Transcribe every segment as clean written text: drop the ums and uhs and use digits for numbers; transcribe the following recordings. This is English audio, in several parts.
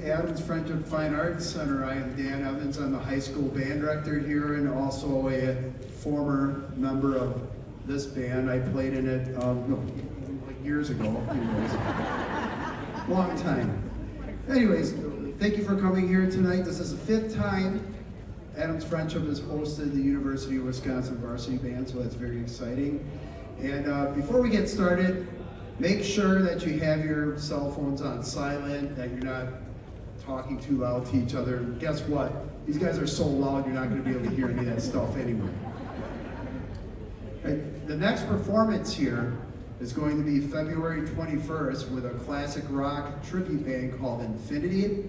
Adams Friendship Fine Arts Center. I am Dan Evans. I'm the high school band director here and also a former member of this band. I played in it like years ago. Anyways, long time. Anyways, thank you for coming here tonight. This is the fifth time Adams Friendship has hosted the University of Wisconsin Varsity Band, so that's very exciting. And before we get started, make sure that you have your cell phones on silent, that you're not talking too loud to each other. And guess what? These guys are so loud, you're not going to be able to hear any of that stuff anyway. Right. The next performance here is going to be February 21st with a classic rock tribute band called Infinity.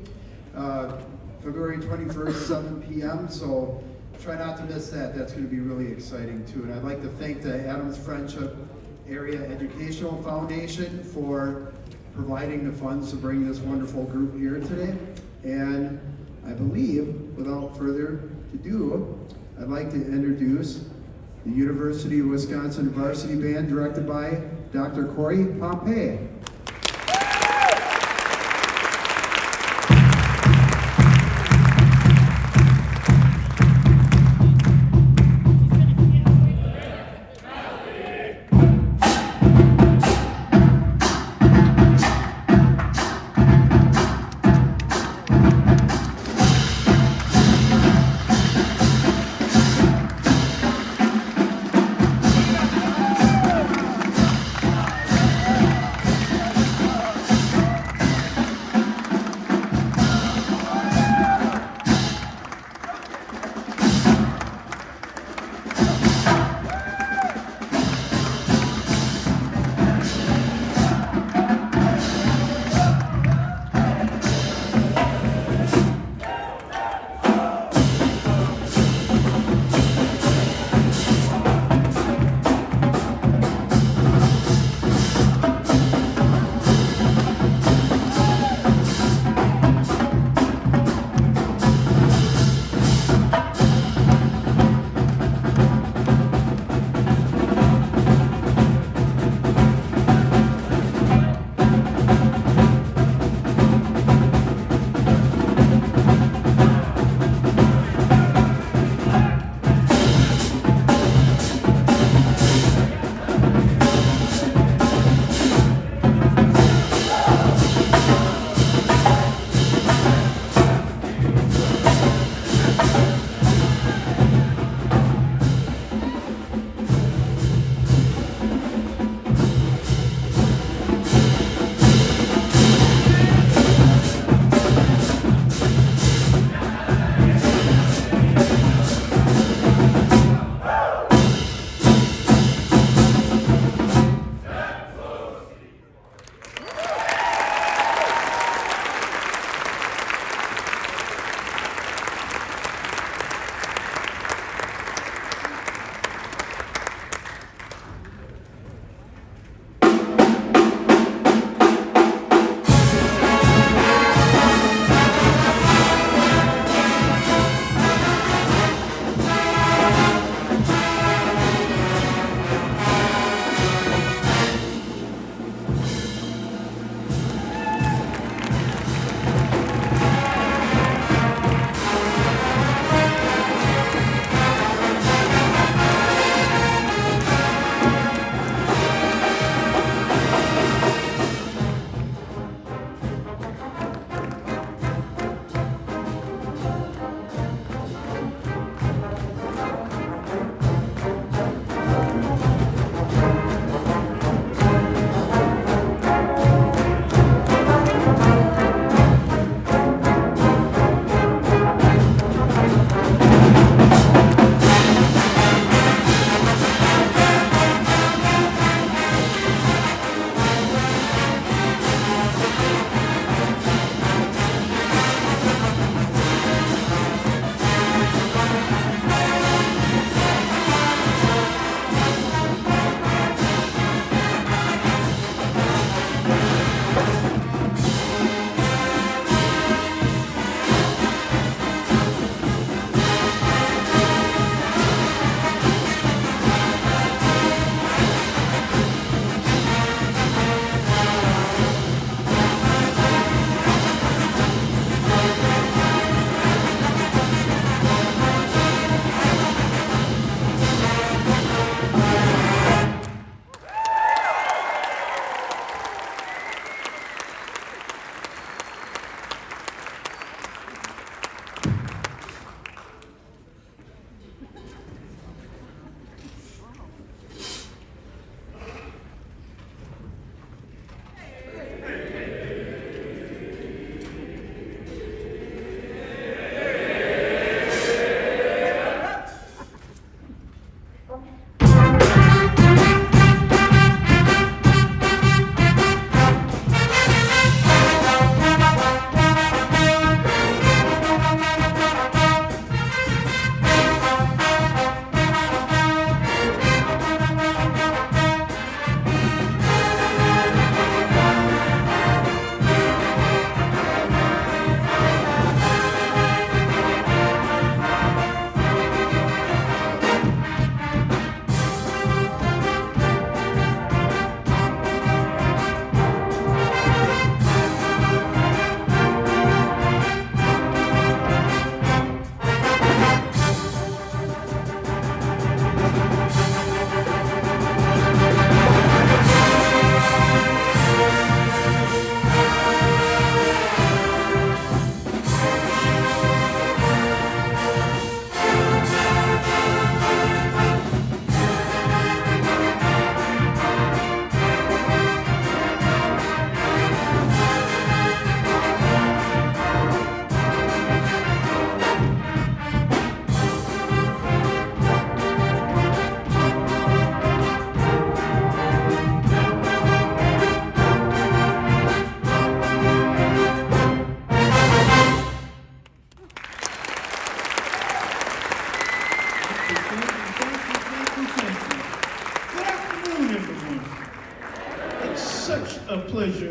February 21st, 7 p.m., so try not to miss that. That's going to be really exciting too. And I'd like to thank the Adams Friendship Area Educational Foundation for providing the funds to bring this wonderful group here today. And I believe, without further ado, I'd like to introduce the University of Wisconsin Varsity Band directed by Dr. Corey Pompey.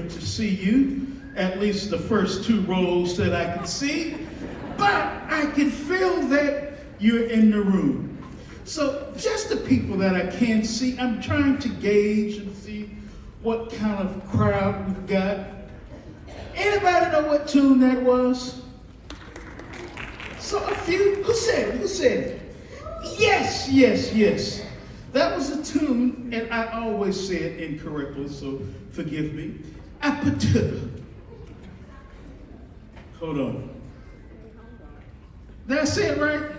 able to see you, at least the first two rows that I can see, but I can feel that you're in the room. So just the people that I can't see, I'm trying to gauge and see what kind of crowd we've got. Anybody know what tune that was? So a few, who said it? Who said it? Yes, yes, yes. That was a tune, and I always say it incorrectly, so forgive me. Apatu. Hold on. Did I say it right?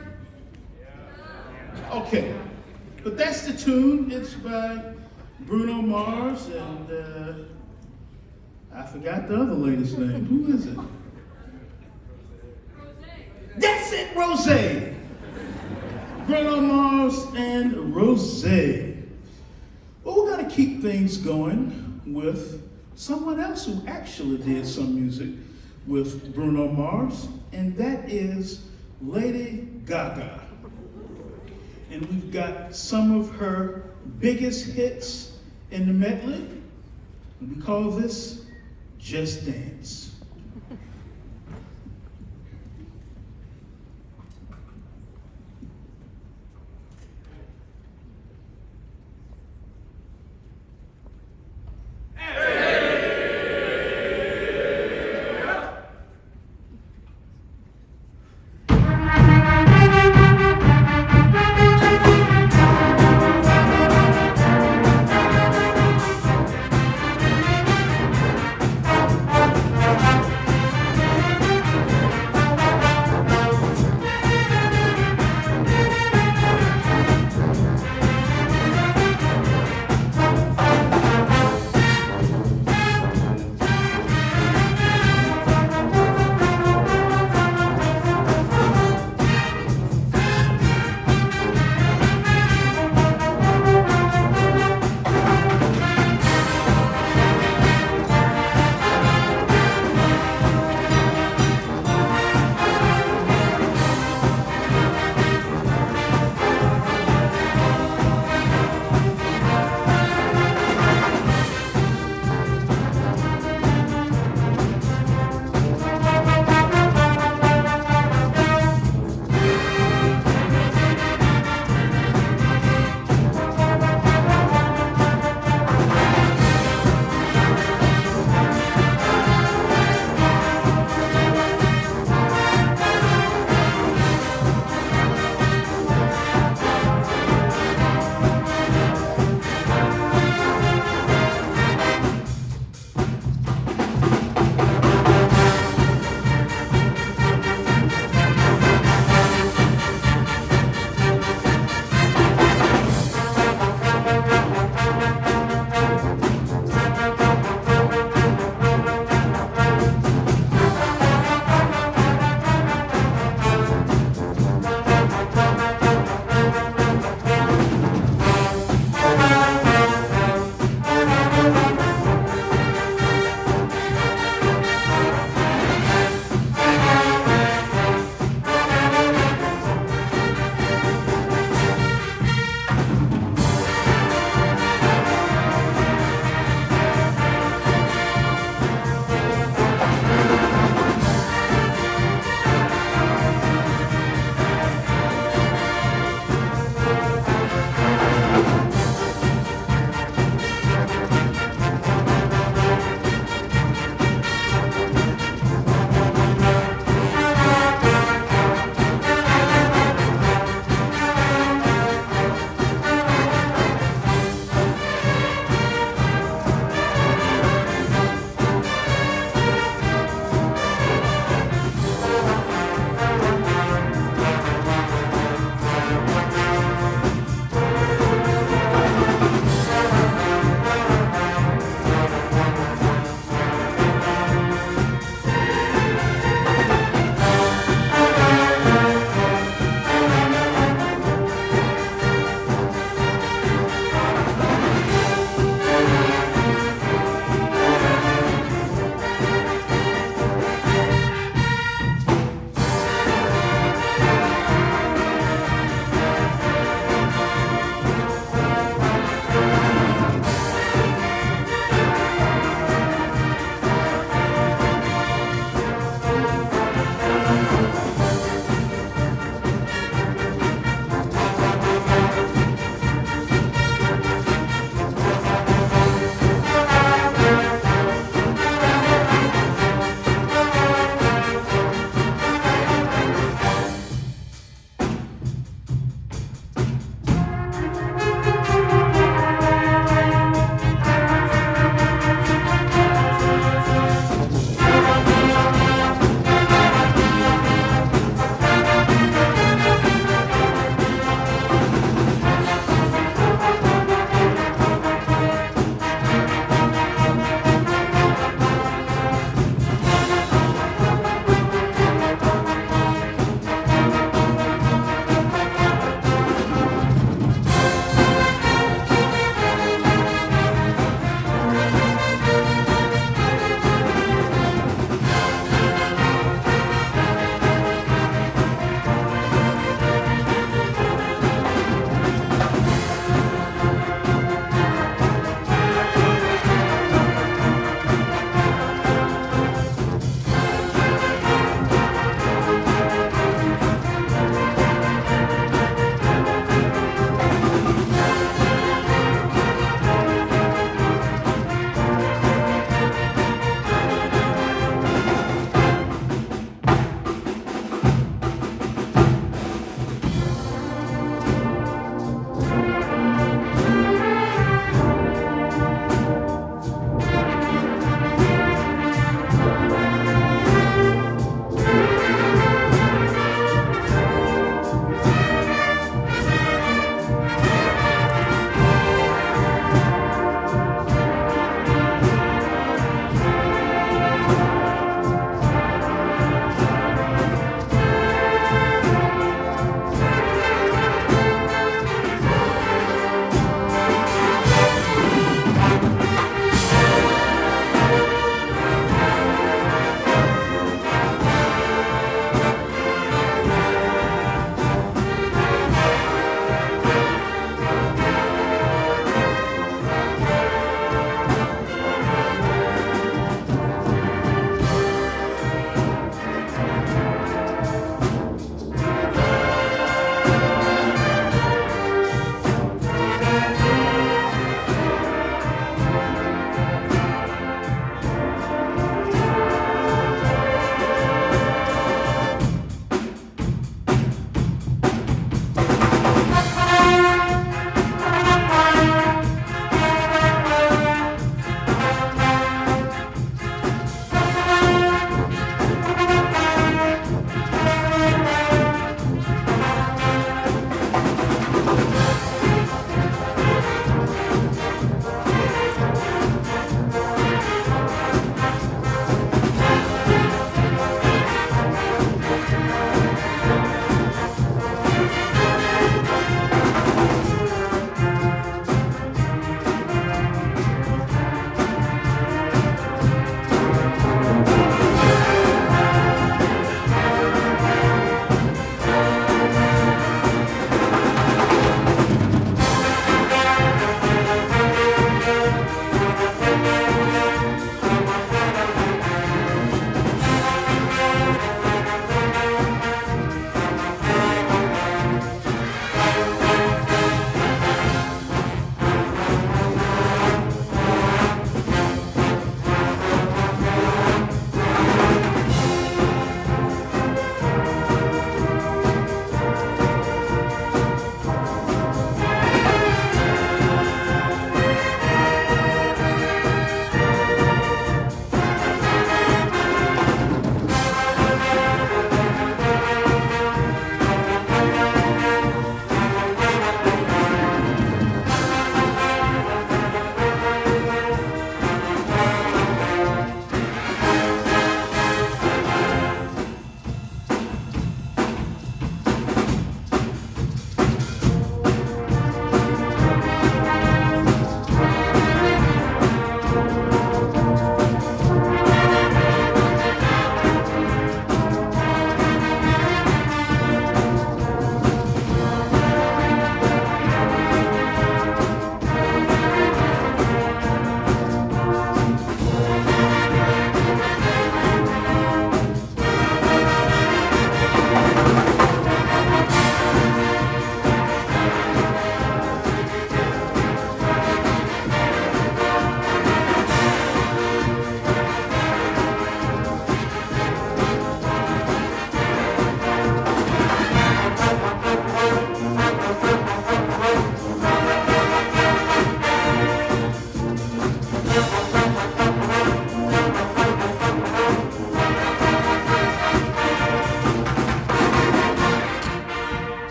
Okay. But that's the tune. It's by Bruno Mars, and I forgot the other lady's name. Who is it? That's it, Rosé. Bruno Mars and Rosé. Well, we're going to keep things going with someone else who actually did some music with Bruno Mars, and that is Lady Gaga. And we've got some of her biggest hits in the medley, and we call this Just Dance.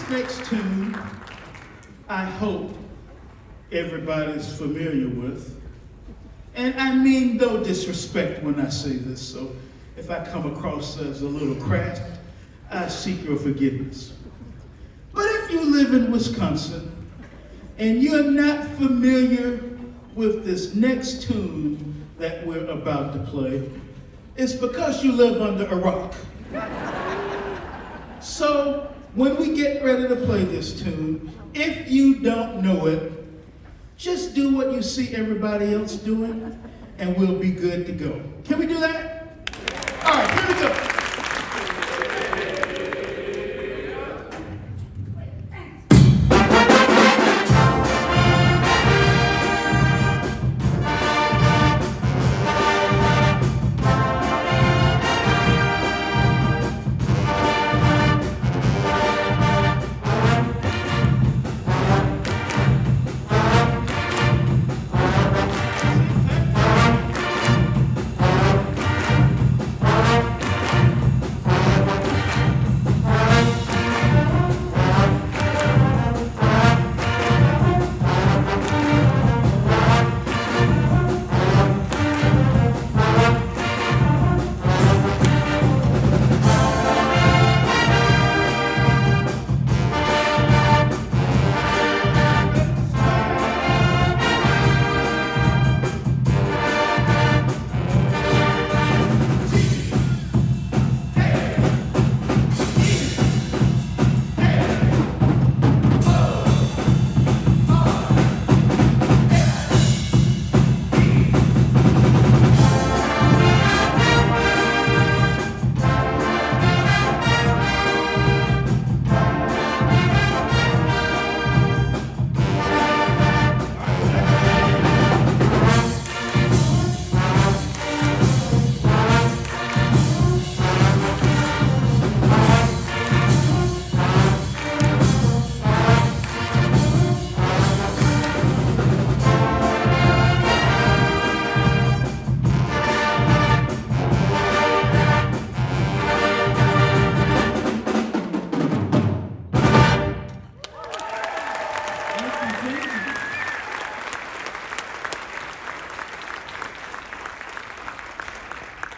next tune, I hope everybody's familiar with. And I mean no disrespect when I say this, so if I come across as a little crass, I seek your forgiveness. But if you live in Wisconsin and you're not familiar with this next tune that we're about to play, it's because you live under a rock. So when we get ready to play this tune, if you don't know it, just do what you see everybody else doing, and we'll be good to go. Can we do that? All right, here we go.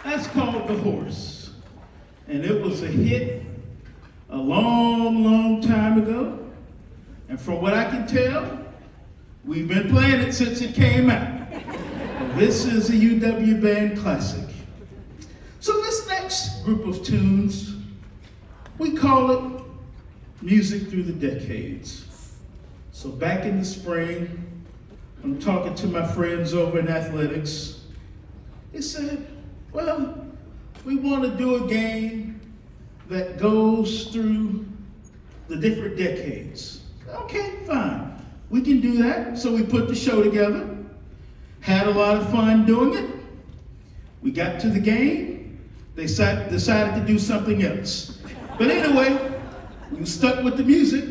That's called The Horse. And it was a hit a long, long time ago. And from what I can tell, we've been playing it since it came out. This is a UW band classic. So this next group of tunes, we call it Music Through the Decades. So back in the spring, I'm talking to my friends over in athletics. They said, well, we want to do a game that goes through the different decades. Okay, fine. We can do that. So we put the show together, had a lot of fun doing it. We got to the game. They decided to do something else. But anyway, we stuck with the music,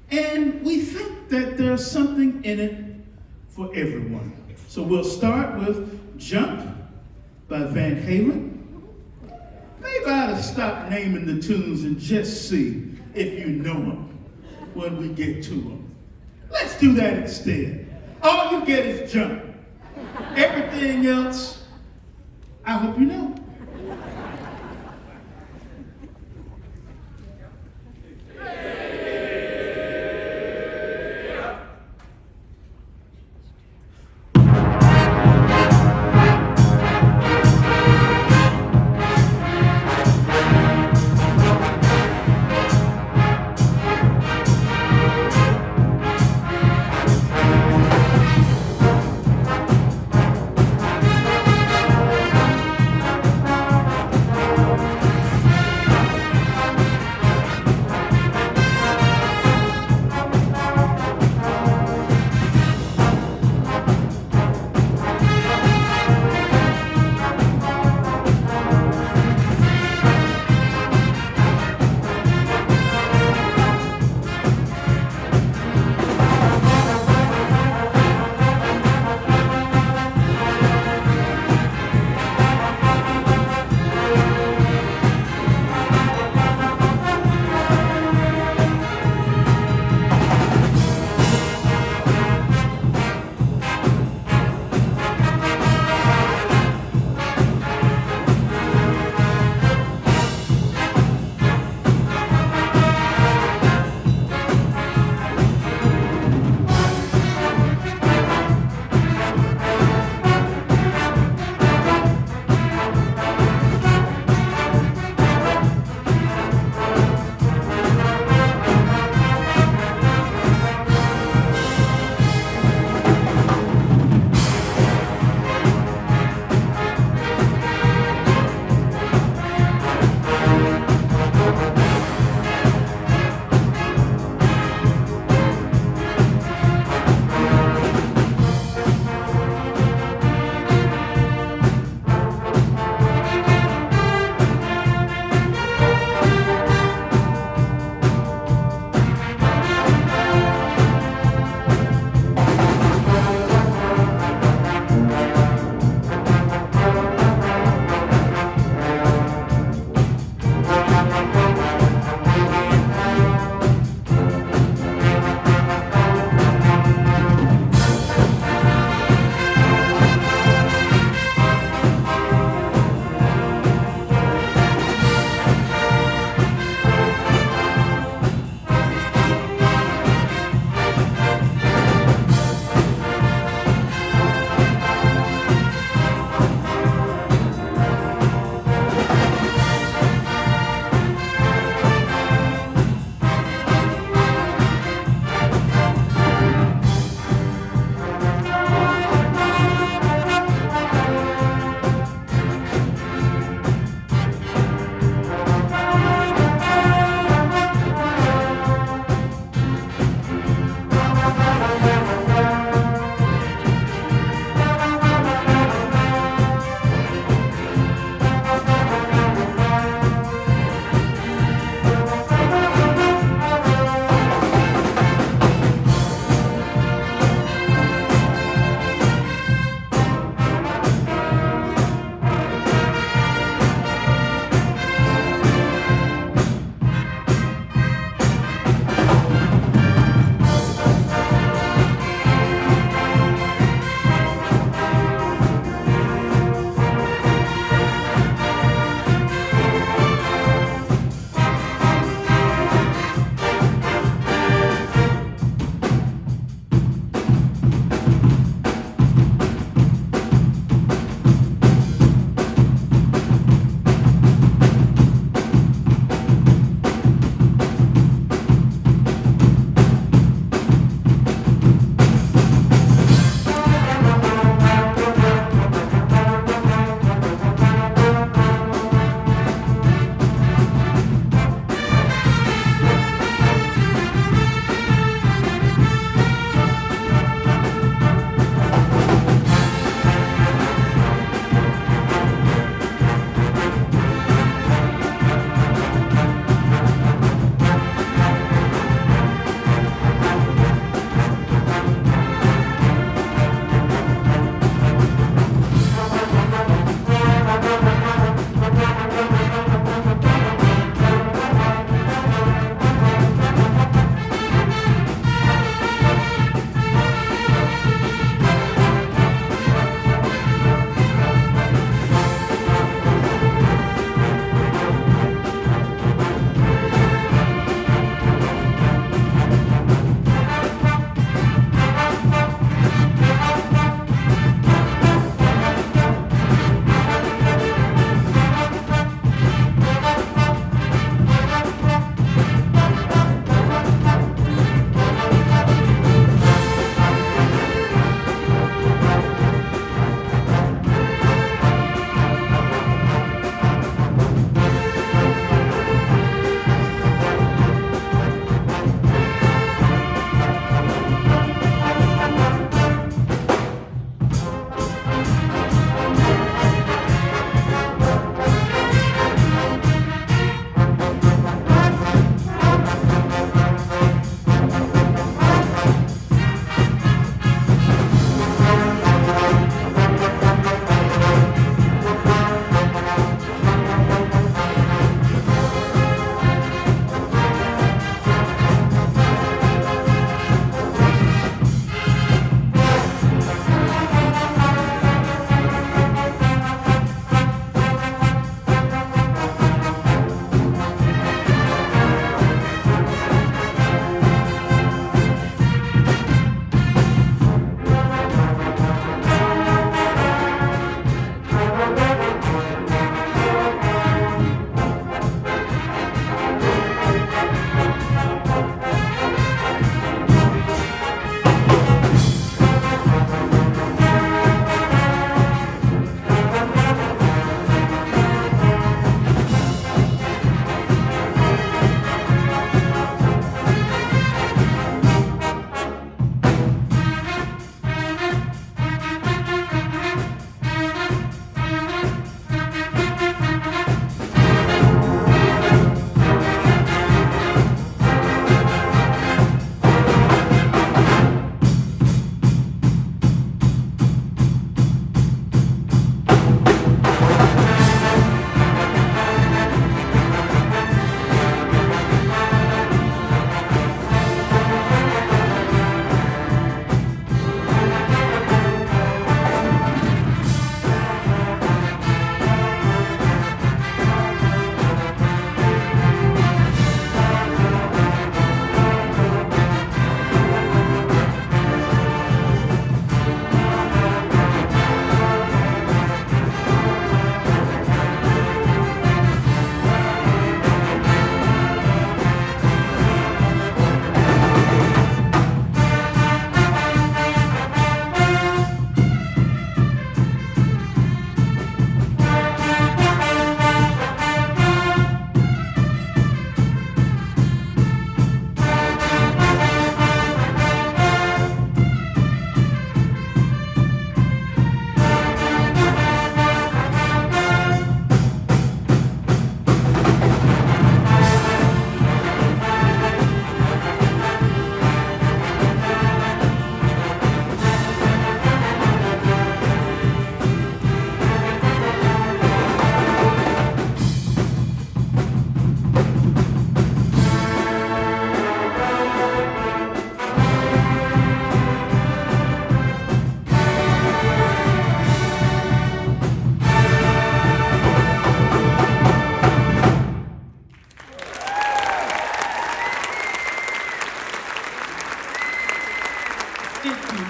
and we think that there's something in it for everyone. So we'll start with Jump by Van Halen. Maybe I ought to stop naming the tunes and just see if you know them when we get to them. Let's do that instead. All you get is Jump. Everything else, I hope you know.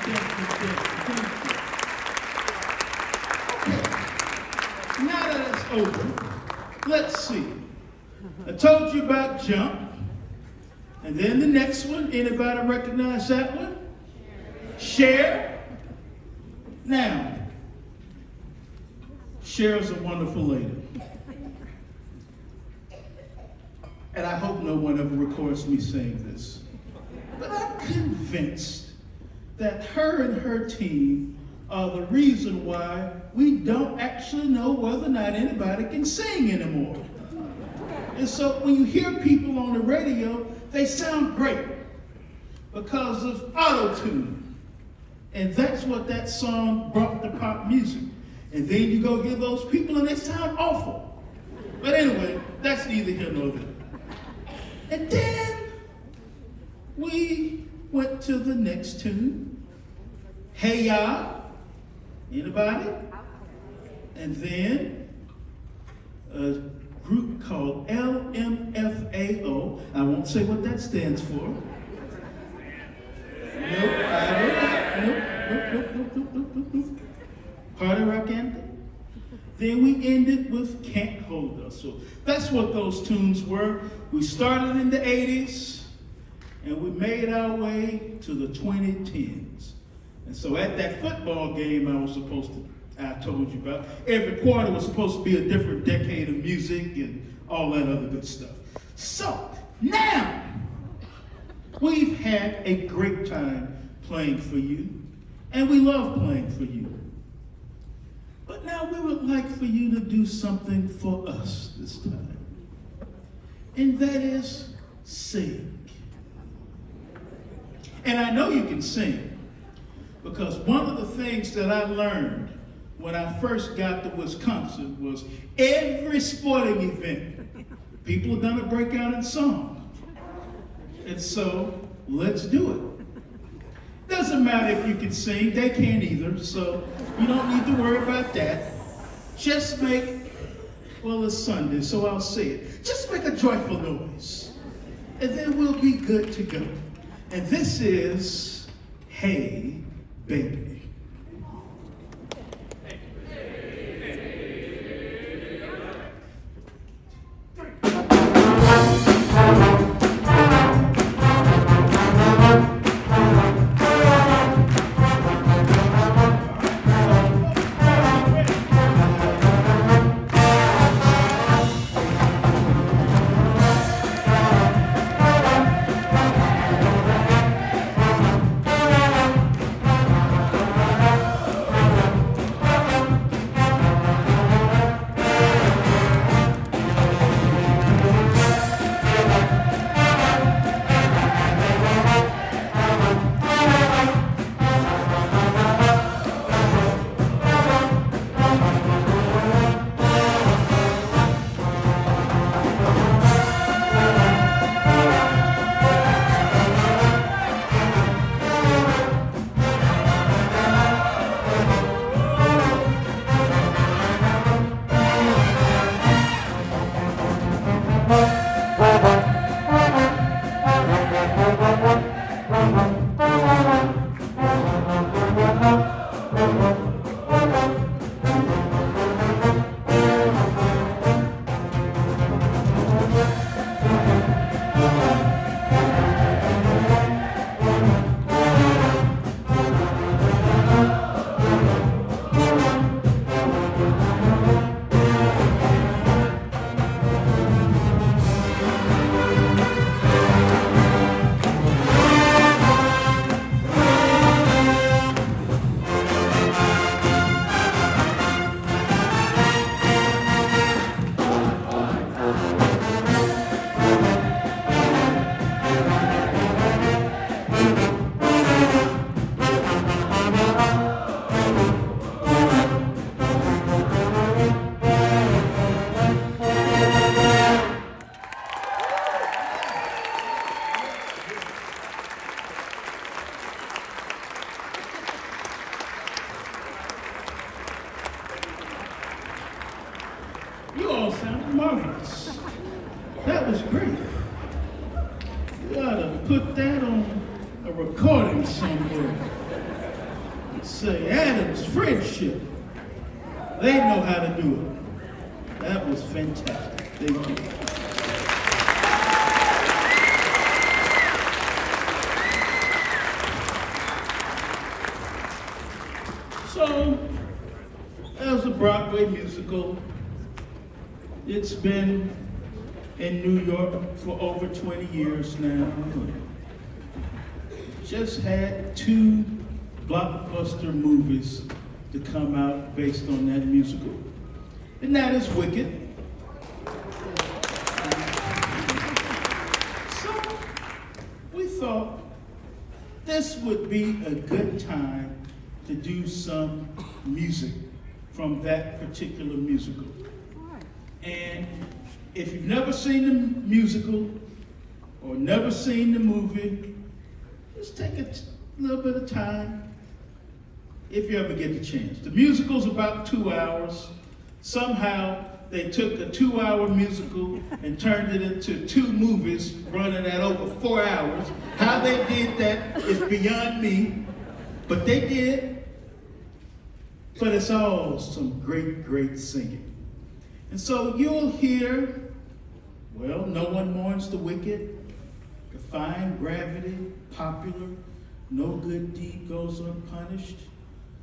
Okay. Now that it's over, let's see. I told you about jump. And then the next one, anybody recognize that one? Share. Now, Cher's a wonderful lady. And I hope no one ever records me saying this. But I'm convinced that her and her team are the reason why we don't actually know whether or not anybody can sing anymore. And so when you hear people on the radio, they sound great because of auto-tune. And that's what that song brought to pop music. And then you go hear those people and they sound awful. But anyway, that's neither here nor there. And then we went to the next tune. Hey Ya. Anybody? And then a group called LMFAO. I won't say what that stands for. Nope. Party rock anthem. Then we ended with Can't Hold Us. So that's what those tunes were. We started in the 80s and we made our way to the 2010s. And so at that football game I told you about, every quarter was supposed to be a different decade of music and all that other good stuff. So now we've had a great time playing for you, and we love playing for you. But now we would like for you to do something for us this time. And that is sing. And I know you can sing because one of the things that I learned when I first got to Wisconsin was every sporting event, people are gonna break out in song. And so let's do it. Doesn't matter if you can sing, they can't either, so you don't need to worry about that. Just make, well, it's Sunday, so I'll say it. Just make a joyful noise, and then we'll be good to go. And this is Hey Baby. You all sound marvelous. That was great. You ought to put that on a recording somewhere. Say, Adam's friendship. They know how to do it. That was fantastic. Thank you. So, as a Broadway musical, it's been in New York for over 20 years now. Just had 2 blockbuster movies to come out based on that musical. And that is Wicked. So we thought this would be a good time to do some music from that particular musical. And if you've never seen the musical or never seen the movie, just take a little bit of time if you ever get the chance. The musical's about 2 hours. Somehow they took a 2-hour musical and turned it into 2 movies running at over 4 hours. How they did that is beyond me, but they did. But it's all some great, great singing. And so you'll hear, well, No One Mourns the Wicked, Defying Gravity, Popular, No Good Deed Goes Unpunished.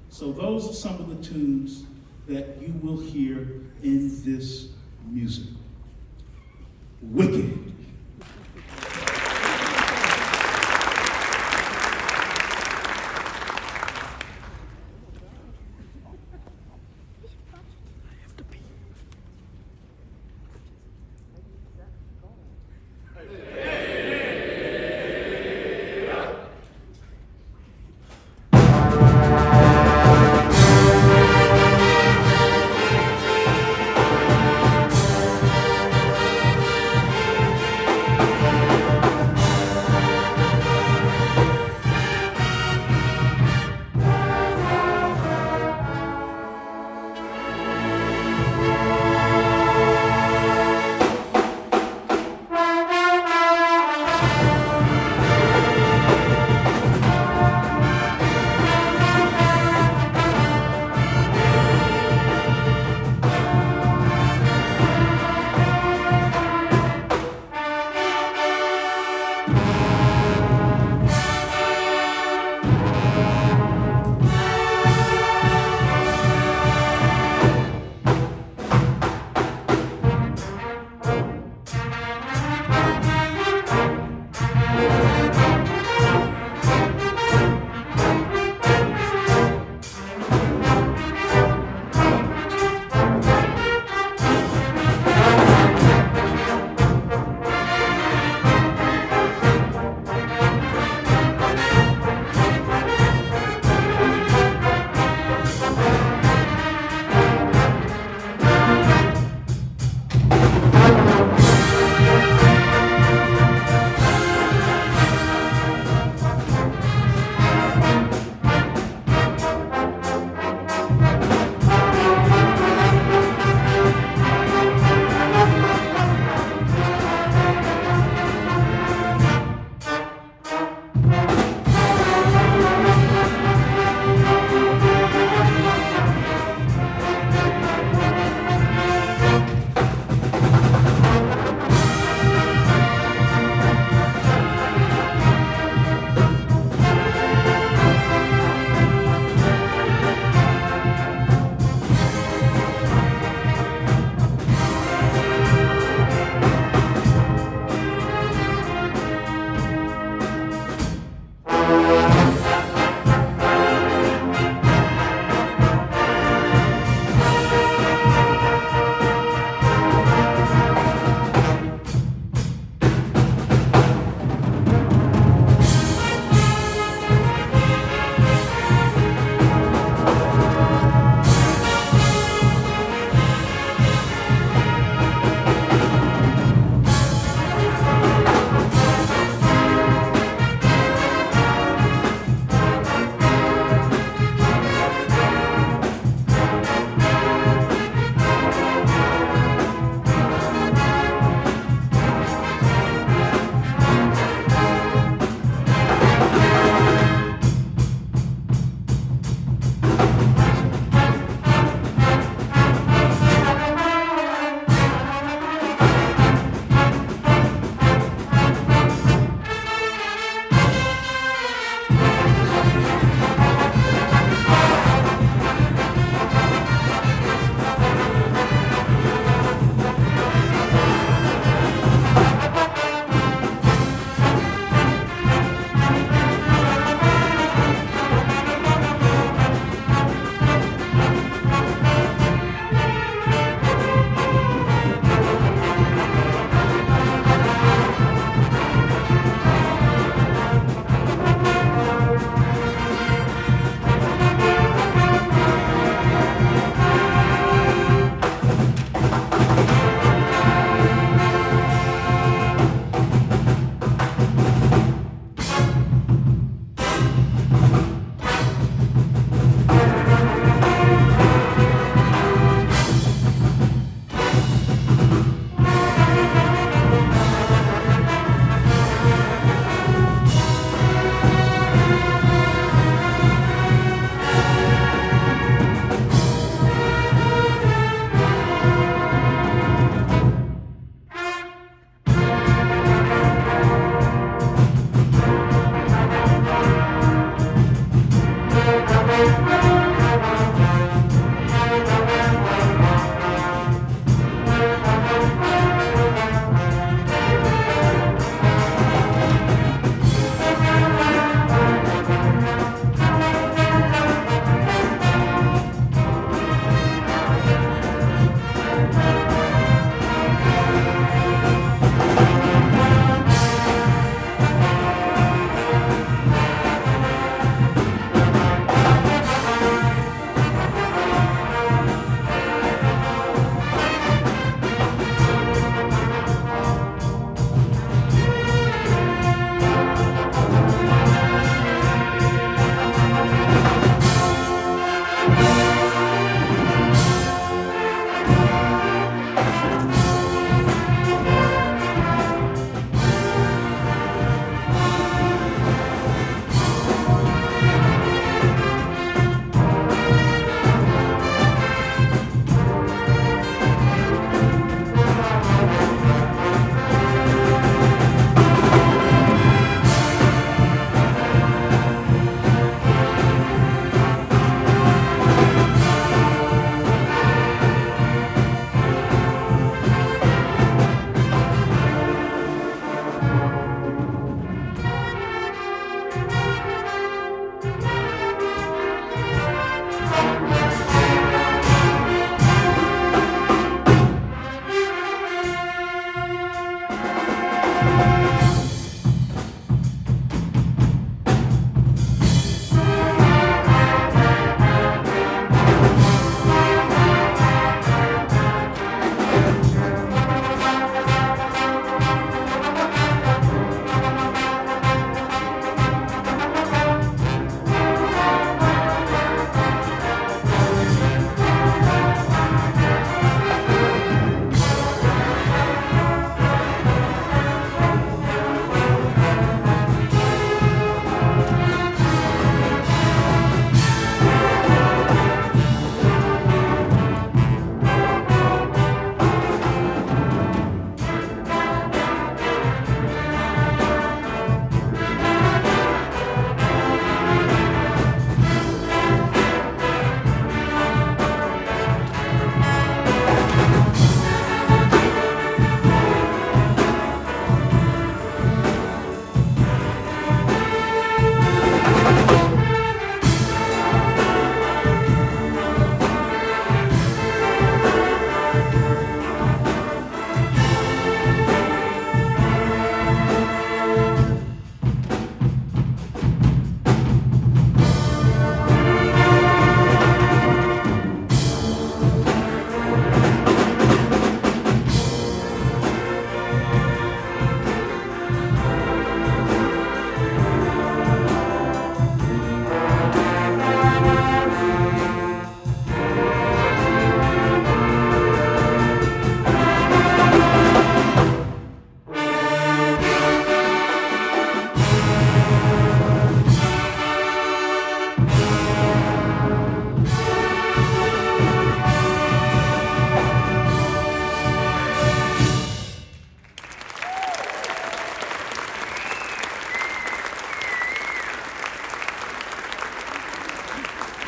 So those are some of the tunes that you will hear in this music. Wicked.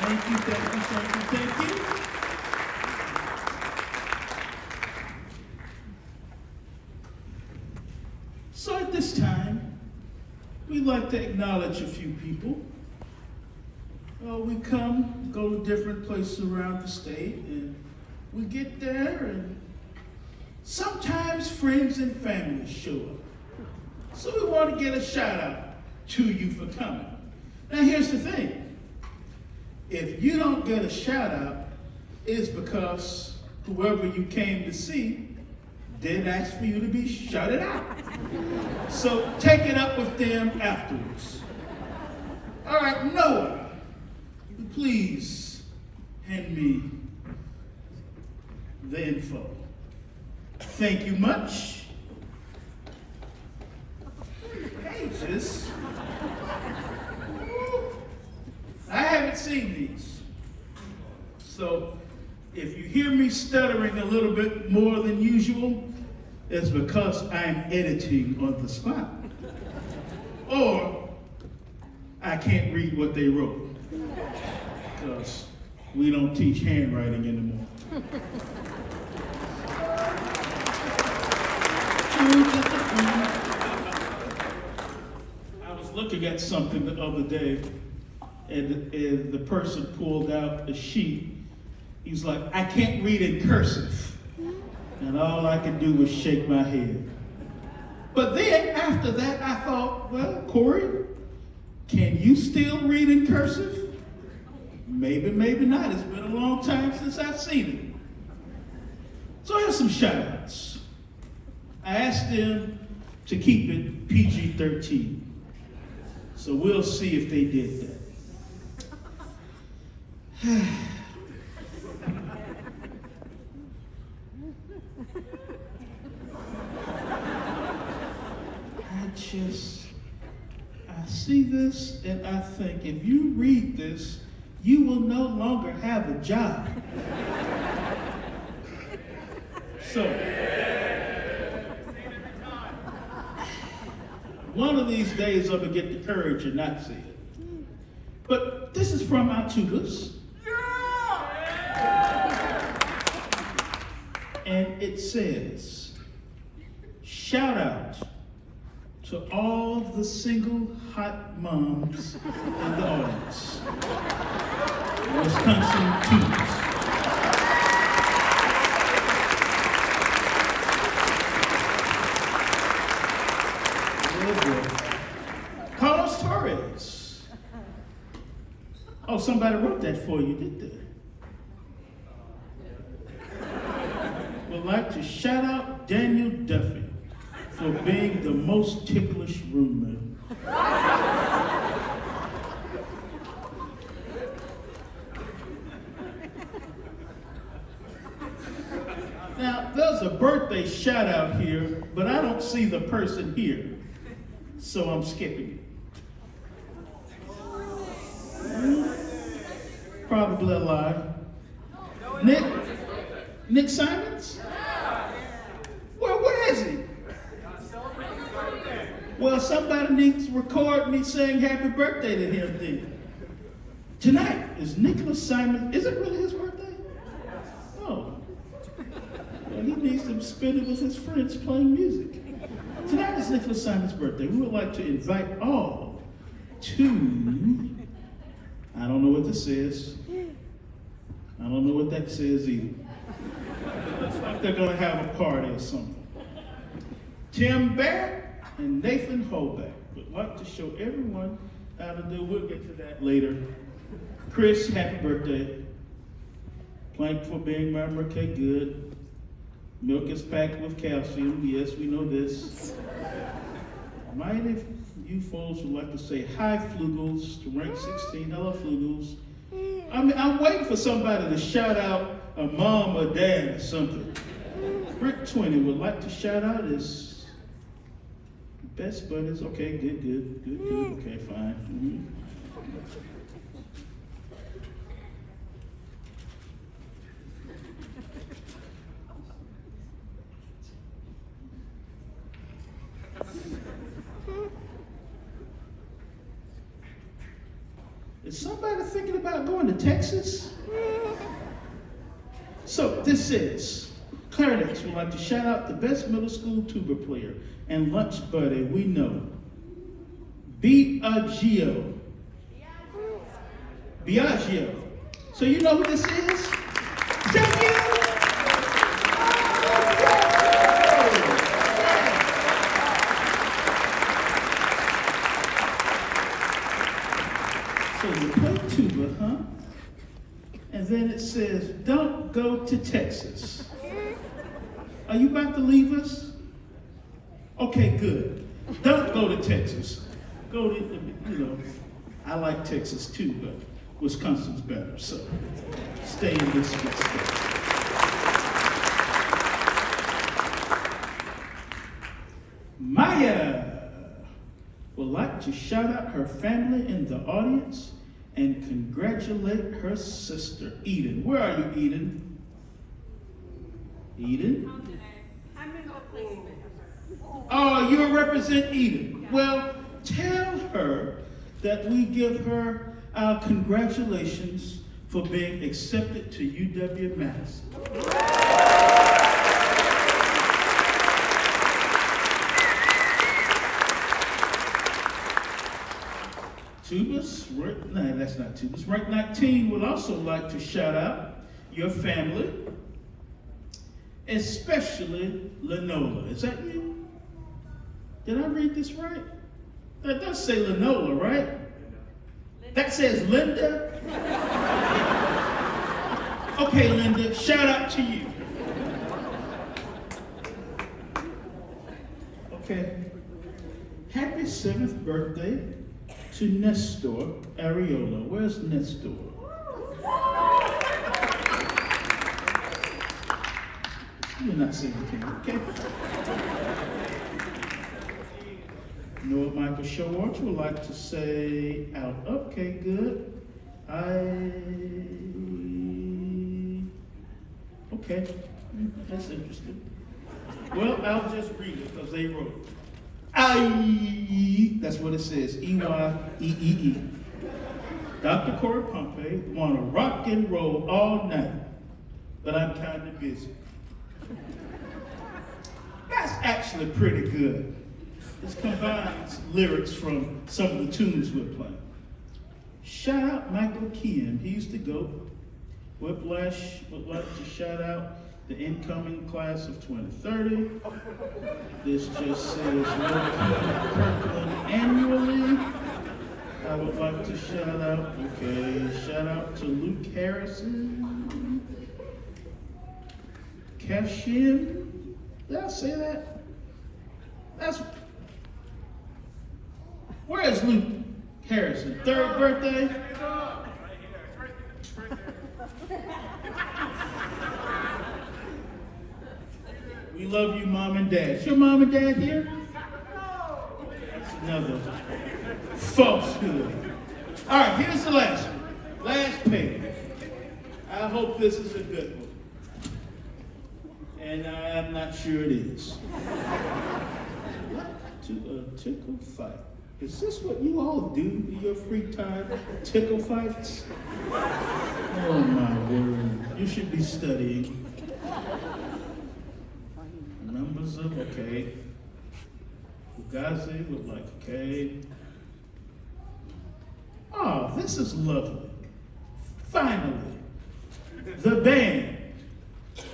Thank you, thank you, thank you, thank you. So at this time, we'd like to acknowledge a few people. We come, go to different places around the state, and we get there, and sometimes friends and family show up. So we want to get a shout out to you for coming. Now here's the thing. If you don't get a shout out, it's because whoever you came to see didn't ask for you to be shouted out. So take it up with them afterwards. All right, Noah, please hand me the info. Thank you much. Pages. I haven't seen these. So if you hear me stuttering a little bit more than usual, it's because I'm editing on the spot. Or I can't read what they wrote, because we don't teach handwriting anymore. I was looking at something the other day, and the person pulled out a sheet. He's like, I can't read in cursive. And all I could do was shake my head. But then after that, I thought, well, Corey, can you still read in cursive? Maybe, maybe not. It's been a long time since I've seen it. So here's some shout outs. I asked them to keep it PG-13. So we'll see if they did that. I see this and I think, if you read this, you will no longer have a job. So, one of these days I'm gonna get the courage and not see it. But this is from our tutors. And it says, shout out to all the single hot moms in the audience. Wisconsin tutors. Carlos Torres. Oh, somebody wrote that for you, did they? Would like to shout out Daniel Duffy for being the most ticklish roommate. Now, there's a birthday shout out here, but I don't see the person here, so I'm skipping it. Probably a lie. Nick Simons? Well, where is he? Well, somebody needs to record me saying happy birthday to him then. Tonight is Nicholas Simon. Is it really his birthday? Oh. Well, he needs to spend it with his friends playing music. Tonight is Nicholas Simon's birthday. We would like to invite all to, I don't know what this says. I don't know what that says either. It looks like they're going to have a party or something. Tim Barrett and Nathan Holbeck would like to show everyone how to do. We'll get to that later. Chris, happy birthday. Plank for being my birthday, good. Milk is packed with calcium. Yes, we know this. Might if you folks would like to say hi, Flugels, to rank 16. Hello, Flugels. I'm waiting for somebody to shout out a mom or dad or something. Rick 20 would like to shout out his best buddies. Okay, good. Okay, fine. Is somebody thinking about going to Texas? So this says, Clarinets would like to shout out the best middle school tuba player and lunch buddy we know, Biagio. Biagio. So you know who this is? Thank you. So you play tuba, huh? And then it says, don't go to Texas. Are you about to leave us? Okay, good. Don't go to Texas. Go to, you know, I like Texas too, but Wisconsin's better, so stay in this state. Maya would like to shout out her family in the audience and congratulate her sister, Eden. Where are you, Eden? Eden? I'm in Oakland. Oh, you represent Eden. Well, tell her that we give her our congratulations for being accepted to UW-Madison. Tubas, no, that's not Tubas. Rank 19 would also like to shout out your family, especially Lenola. Is that you? Did I read this right? That does say Lenola, right? That says Linda? Okay, Linda, shout out to you. Okay. Happy 7th birthday to Nestor Areola. Where's Nestor? You're not 17, okay? Noah Michael Showalter would like to say out. Okay, good. Okay, that's interesting. Well, I'll just read it because they wrote it. That's what it says, E-Y-E-E-E. Dr. Corey Pompey want to rock and roll all night, but I'm kind of busy. That's actually pretty good. This combines lyrics from some of the tunes we're playing. Shout out Michael Kean, he's the GOAT. Whiplash would like to shout out the incoming class of 2030. This just says Kirkland annually. I would like to shout out, shout out to Luke Harrison. Cashin, did I say that? Where is Luke Harrison? 3rd birthday? We love you, Mom and Dad. Is your Mom and Dad here? That's another falsehood. All right, here's the last one. Last page. I hope this is a good one. And I'm not sure it is. What to a tickle fight? Is this what you all do in your free time? Tickle fights? Oh my word. You should be studying. Numbers of, okay. Fugazi would like, okay. Oh, this is lovely. Finally, the band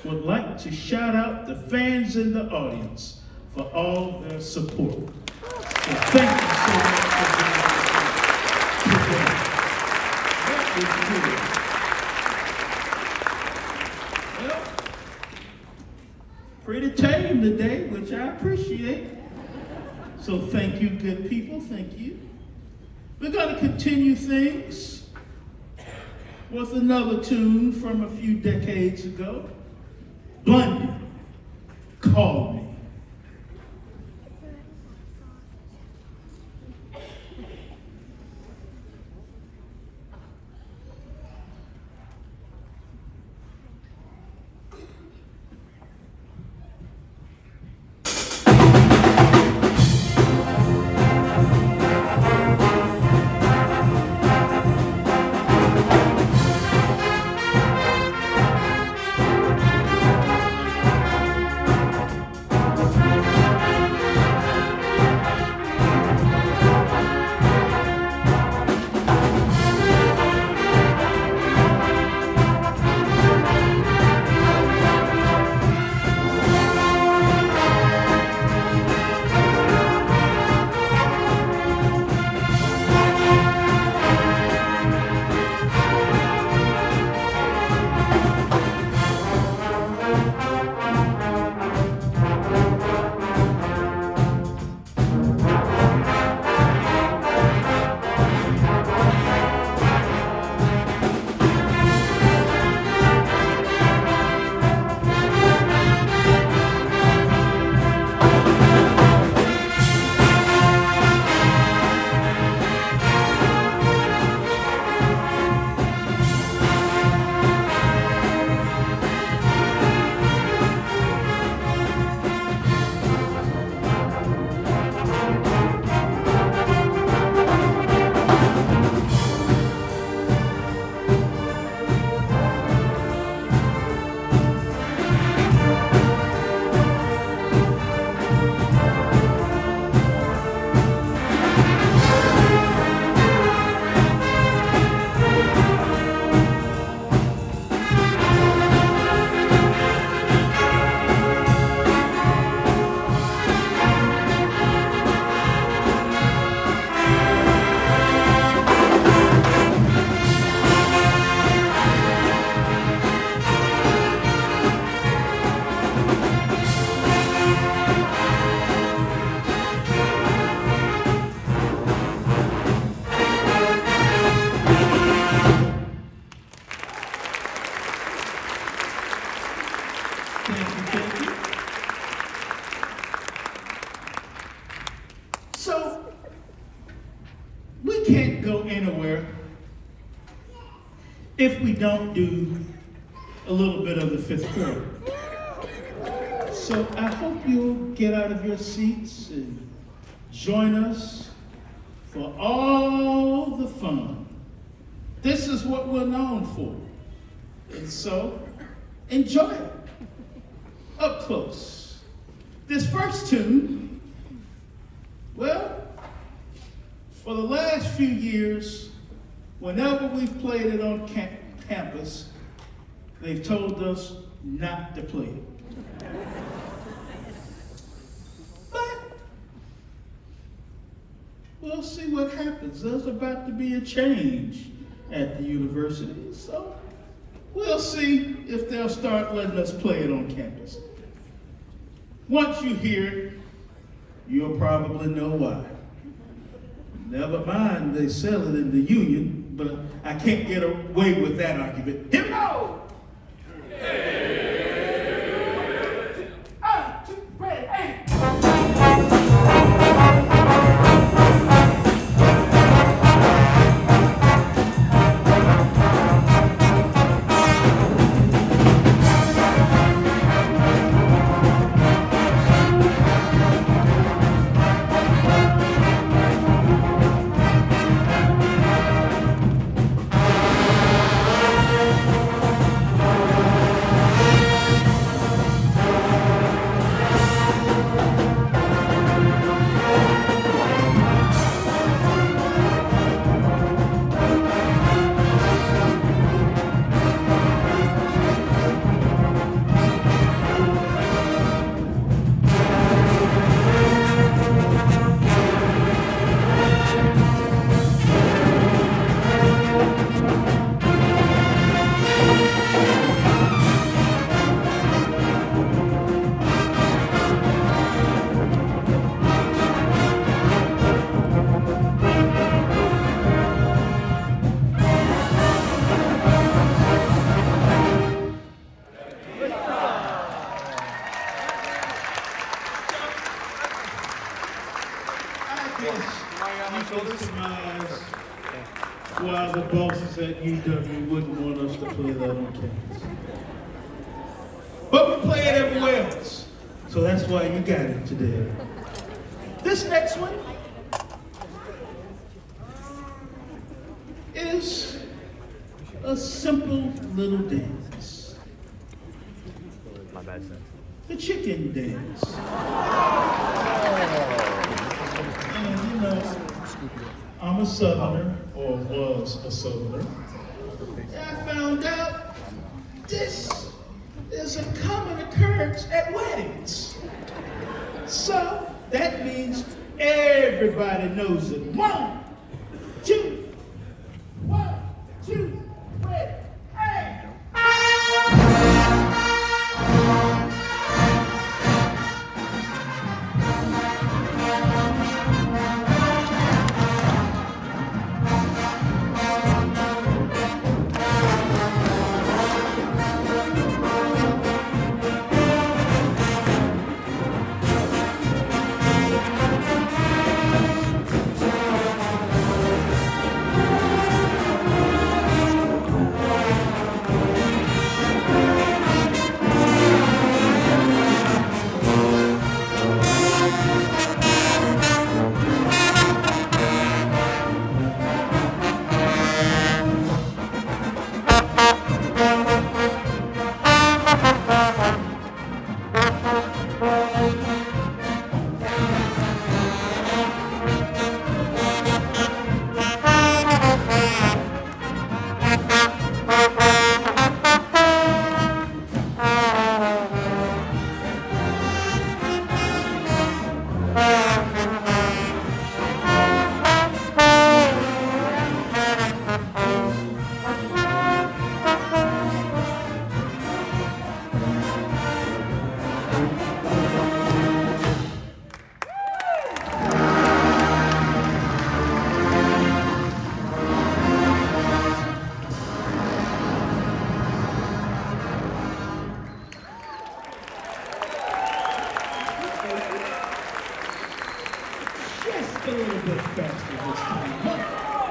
would like to shout out the fans in the audience for all their support. So thank you so much for being here today. That was good. Well, pretty tame today, which I appreciate. So thank you, good people, thank you. We're going to continue things with another tune from a few decades ago. Blondie, Call Me. we can't go anywhere if we don't do a little bit of the fifth quarter. So I hope you'll get out of your seats and join us for all the fun. This is what we're known for. And so, enjoy it up close. This first tune, well, for the last few years, whenever we've played it on campus, they've told us not to play it. But we'll see what happens. There's about to be a change at the university, so we'll see if they'll start letting us play it on campus. Once you hear it, you'll probably know why. Never mind, they sell it in the union, but I can't get away with that argument. Here we go! While the bosses at UW wouldn't want us to play that on campus. But we play it everywhere else. So that's why you got it today. This next one is a simple little dance. My bad, sir. The chicken dance. And you know, I'm a Southerner, or was a Southerner. And I found out this is a common occurrence at weddings. So that means everybody knows it. 1, 2, 1, 2, 3, hey! Just a little bit faster this time.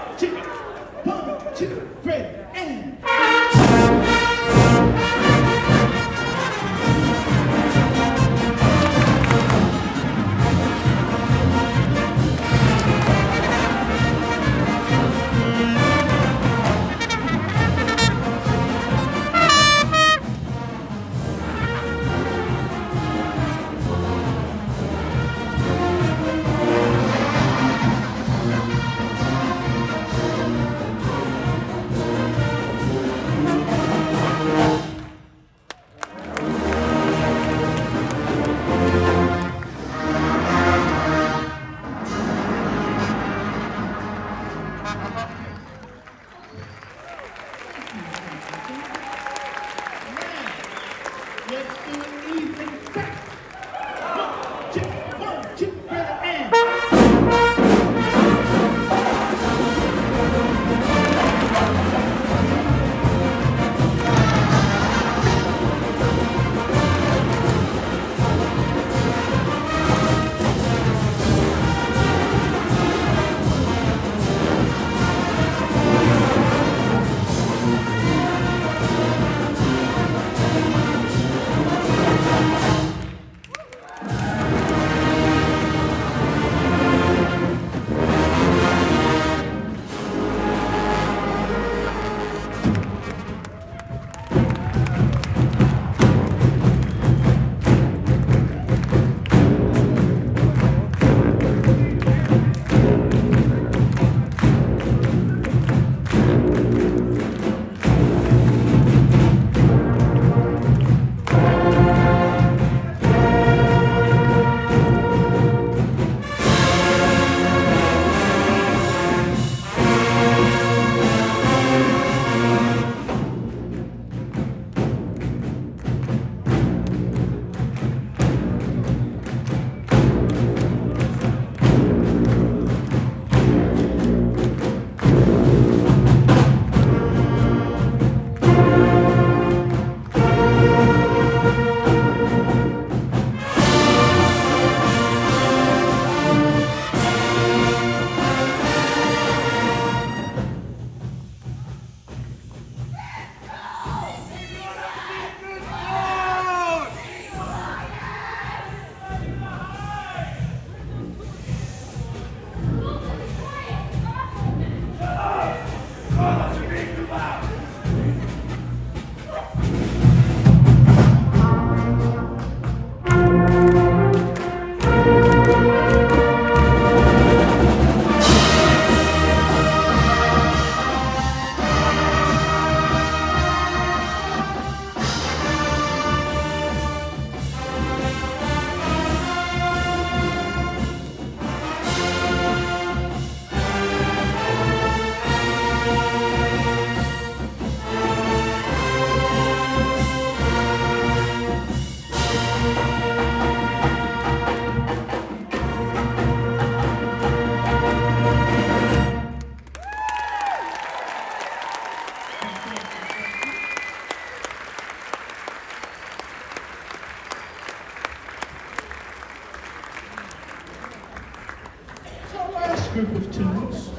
tunes,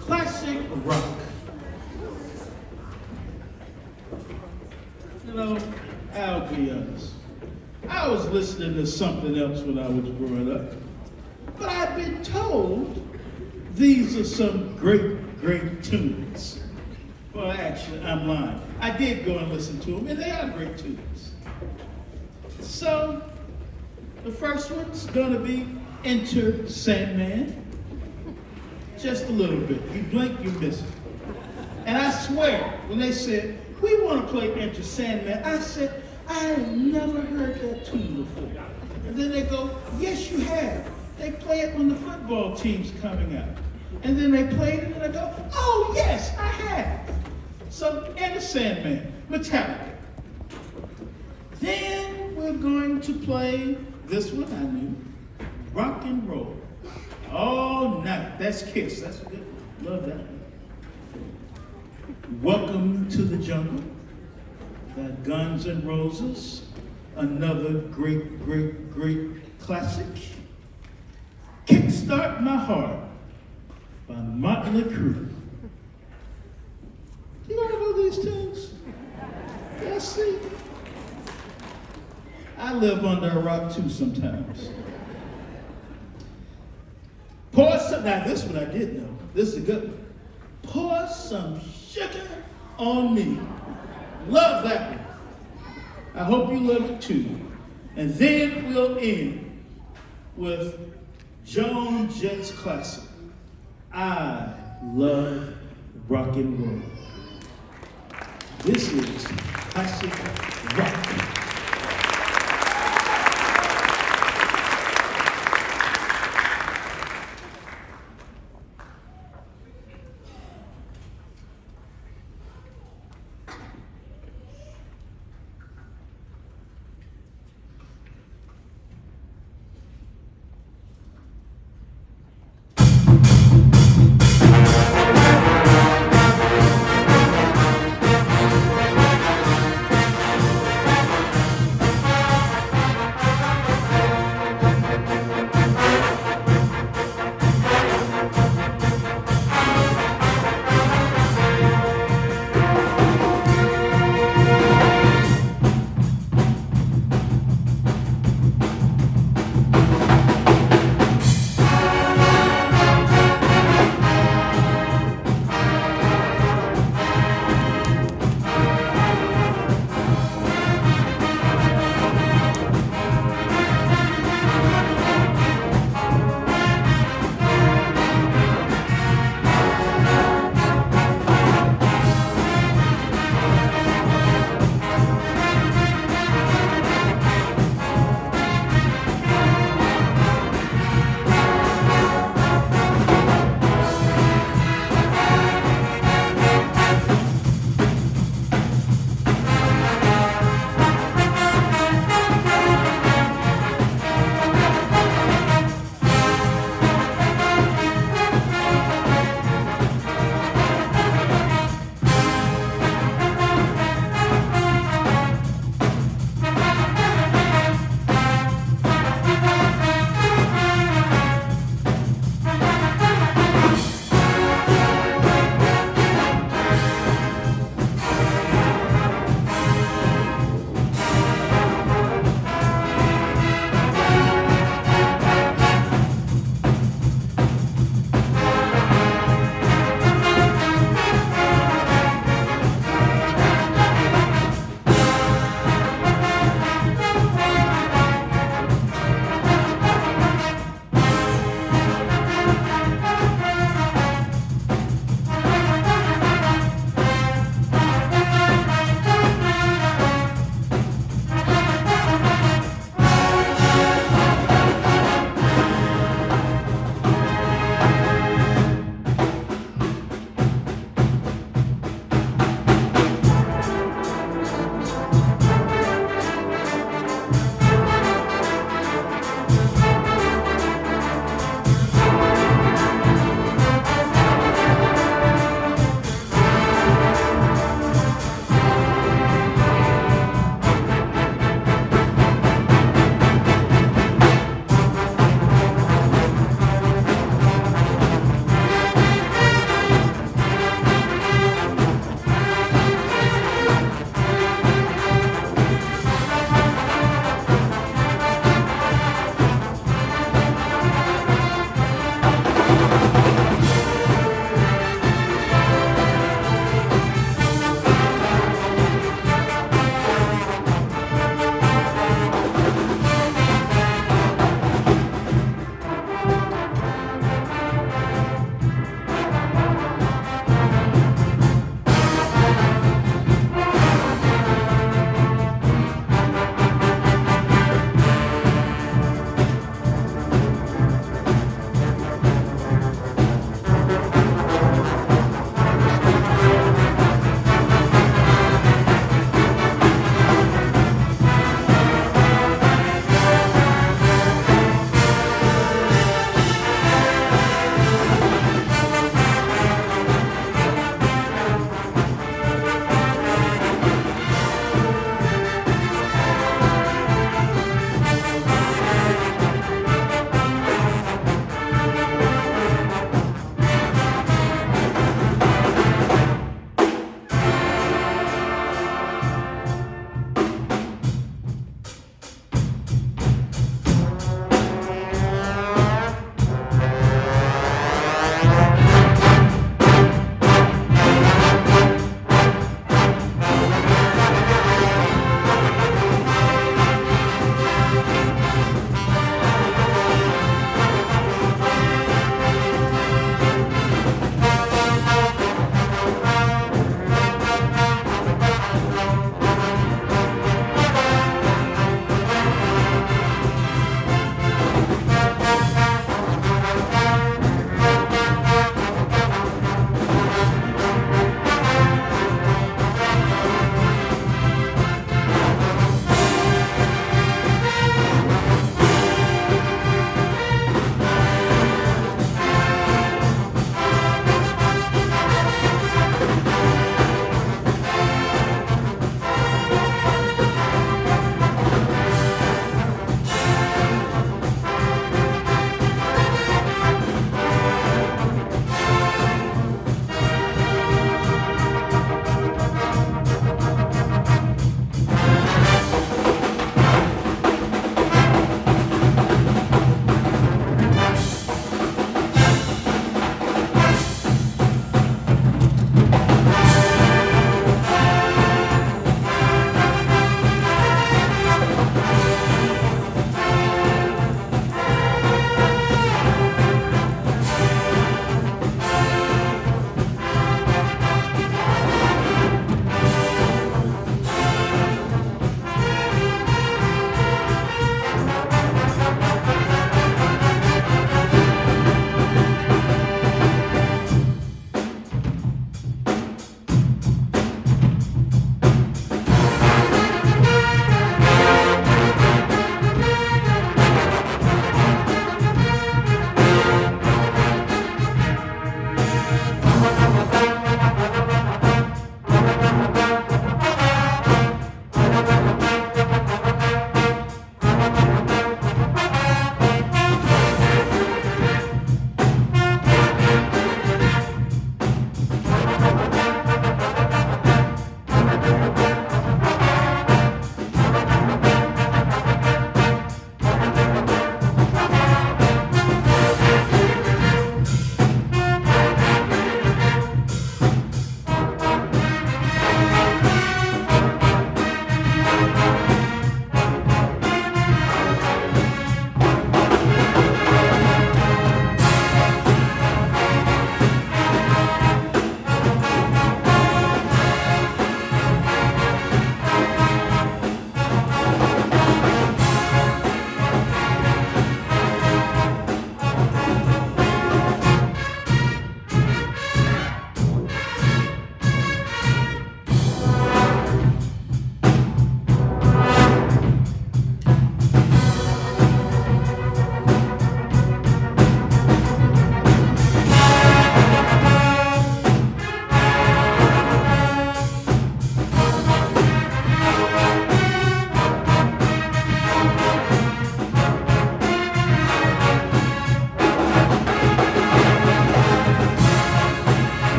classic rock. You know, I'll be honest. I was listening to something else when I was growing up, but I've been told these are some great, great tunes. Well, actually, I'm lying. I did go and listen to them, and they are great tunes. So, the first one's gonna be Enter Sandman. Just a little bit. You blink, you miss it. And I swear, when they said, we want to play Enter Sandman, I said, I have never heard that tune before. And then they go, yes, you have. They play it when the football team's coming out. And then they played it, and I go, oh, yes, I have. So, Enter Sandman, Metallica. Then we're going to play this one I knew, Rock and Roll. All night. That's Kiss. That's good. Love that. Welcome to the Jungle. Got Guns N' Roses. Another great, great, great classic. Kickstart My Heart by Motley Crue. You all know these tunes? Yeah, see. I live under a rock too sometimes. Pour some, now this one I did know. This is a good one. Pour Some Sugar on Me. Love that one. I hope you love it too. And then we'll end with Joan Jett's classic, I Love Rock and Roll. This is classic rock.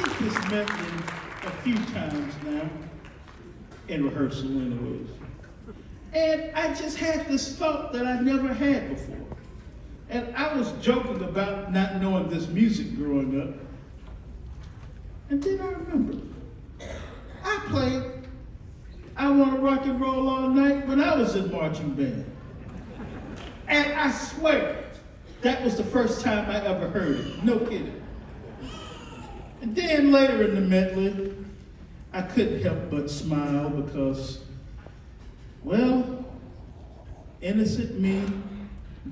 seen this medley a few times now, in rehearsal anyways. And I just had this thought that I never had before. And I was joking about not knowing this music growing up. And then I remembered, I played I Wanna Rock and Roll All Night when I was in marching band. And I swear, that was the first time I ever heard it. No kidding. And then later in the medley, I couldn't help but smile because, well, innocent me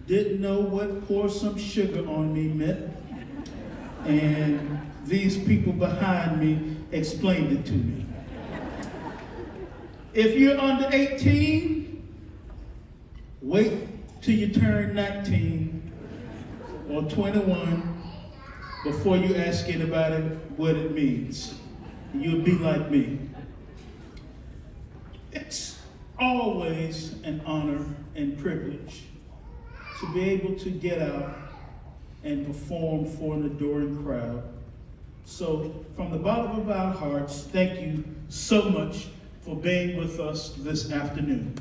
didn't know what pour some sugar on me meant. And these people behind me explained it to me. If you're under 18, wait till you turn 19 or 21 before you ask anybody what it means. You'll be like me. It's always an honor and privilege to be able to get out and perform for an adoring crowd. So from the bottom of our hearts, thank you so much for being with us this afternoon.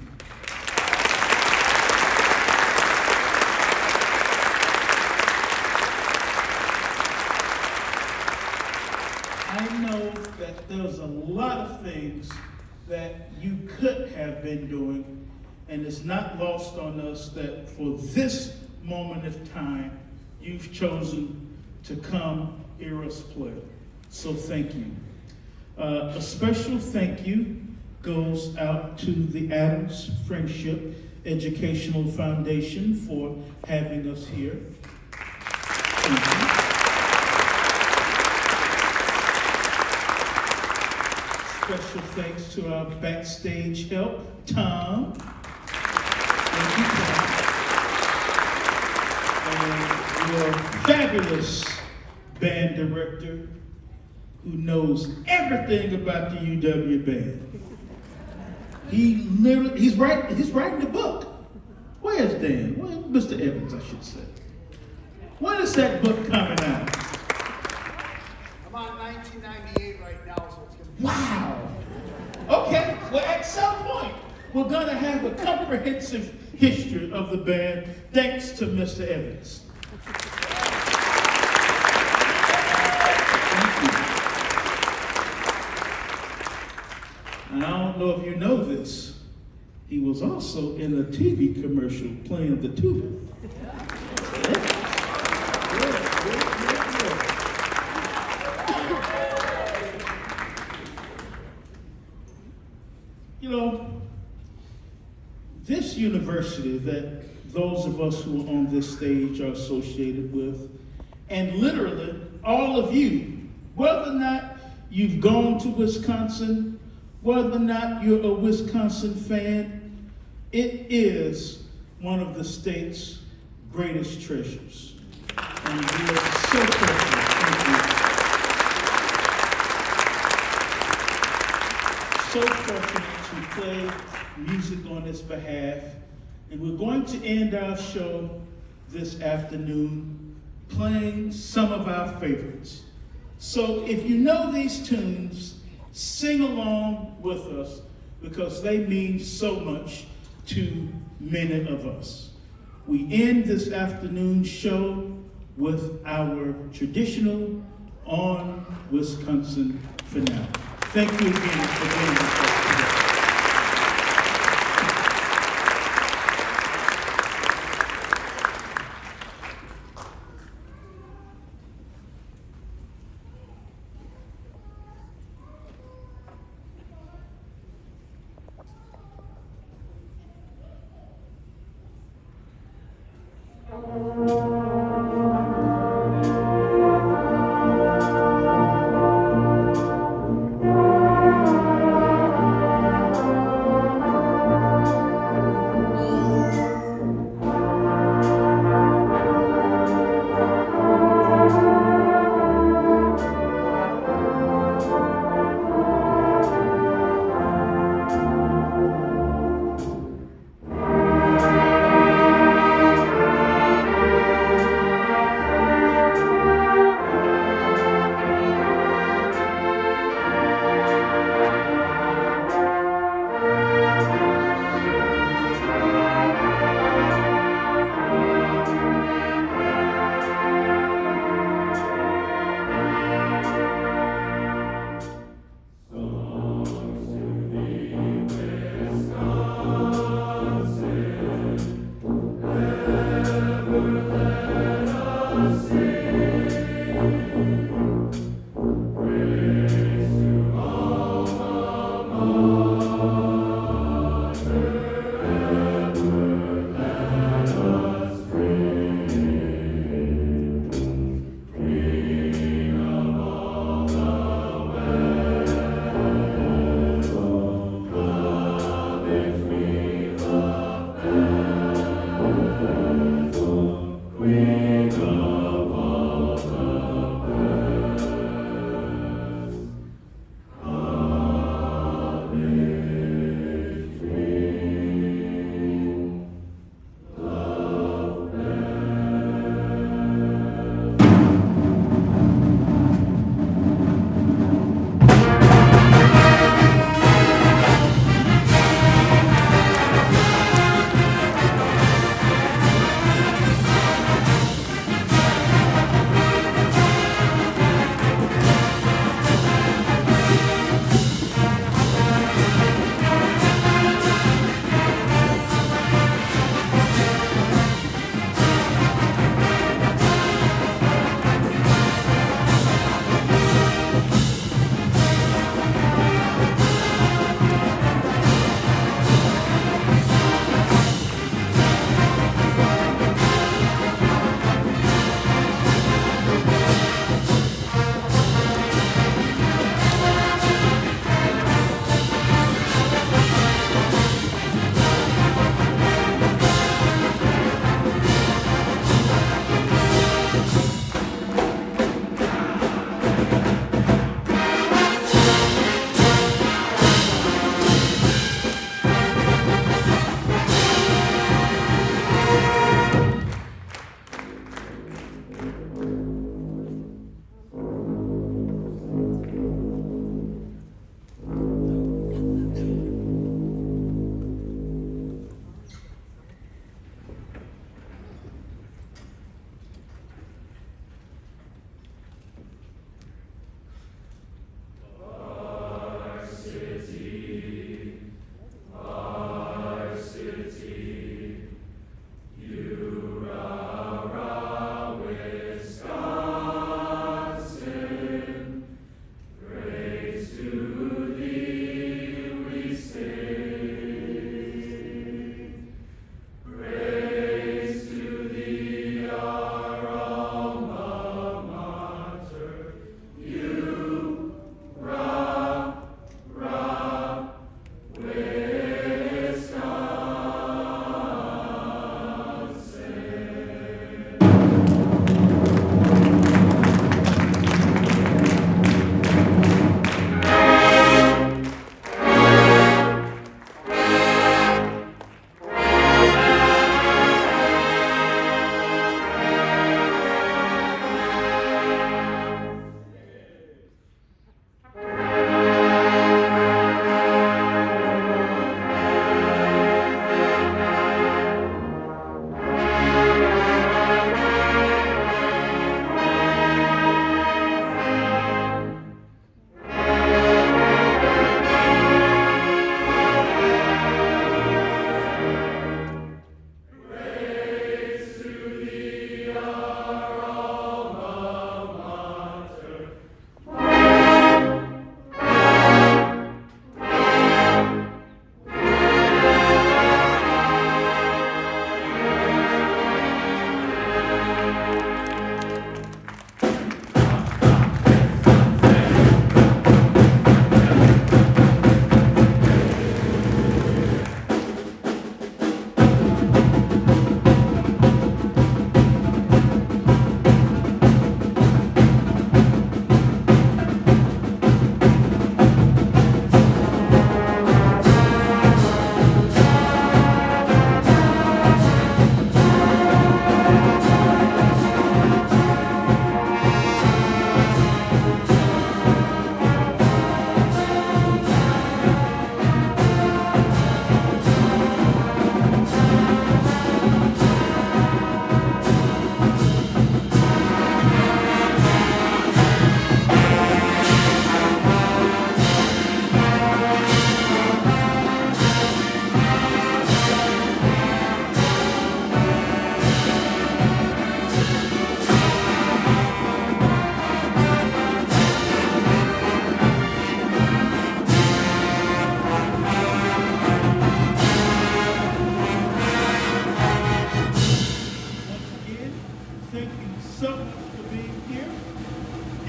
I know that there's a lot of things that you could have been doing, and it's not lost on us that for this moment of time, you've chosen to come hear us play. So thank you. A special thank you goes out to the Adams Friendship Educational Foundation for having us here. Thank you. Special thanks to our backstage help, Tom. Thank you, Tom. And your fabulous band director who knows everything about the UW band. He's writing the book. Where's Dan? Where's Mr. Evans, I should say. When is that book coming out? I'm on 1998 right now, so it's gonna be. Wow. Okay, well at some point, we're gonna have a comprehensive history of the band thanks to Mr. Evans. And I don't know if you know this, he was also in a TV commercial playing the tuba. You know, this university that those of us who are on this stage are associated with, and literally all of you, whether or not you've gone to Wisconsin, whether or not you're a Wisconsin fan, it is one of the state's greatest treasures. And we are so fortunate. Thank you. So fortunate to play music on its behalf. And we're going to end our show this afternoon playing some of our favorites. So if you know these tunes, sing along with us because they mean so much to many of us. We end this afternoon's show with our traditional On Wisconsin finale. Thank you again for being with us today.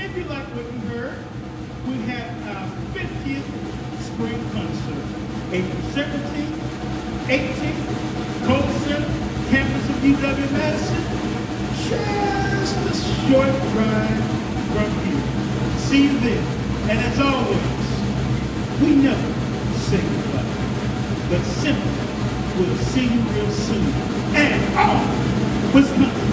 if you like what you heard, we have our 50th spring concert. April 17th, 18th, Cole Center, campus of UW-Madison. Just a short drive from here. See you there. And as always, we never say goodbye, but simply we'll see you real soon. And all Wisconsin.